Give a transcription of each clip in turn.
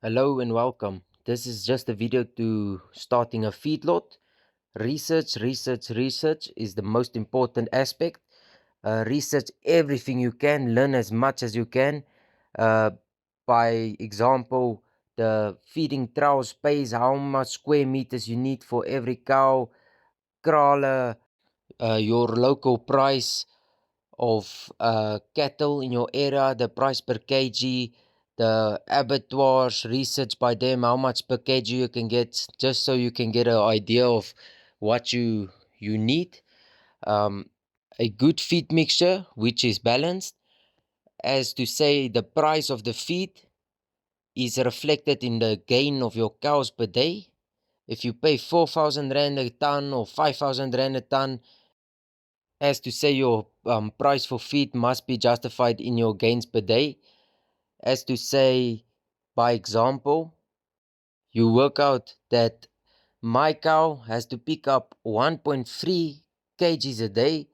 Hello and welcome. This is just a video to starting a feedlot. Research is the most important aspect. Research everything you can, learn as much as you can. Uh, by example, the feeding trial space, how much square meters you need for every cow, kraal, your local price of cattle in your area, the price per kg, the abattoirs, research by them, how much per kg you can get, just so you can get an idea of what you need. A good feed mixture, which is balanced, as to say the price of the feed is reflected in the gain of your cows per day. If you pay 4,000 Rand a ton or 5,000 Rand a ton, as to say your price for feed must be justified in your gains per day. As to say, by example, you work out that my cow has to pick up 1.3 kgs a day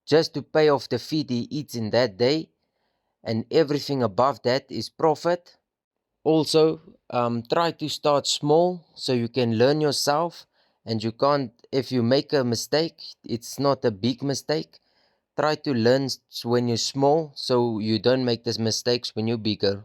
just to pay off the feed he eats in that day, and everything above that is profit. Also, try to start small so you can learn yourself, and you can't, if you make a mistake, it's not a big mistake. Try to learn when you're small so you don't make these mistakes when you're bigger.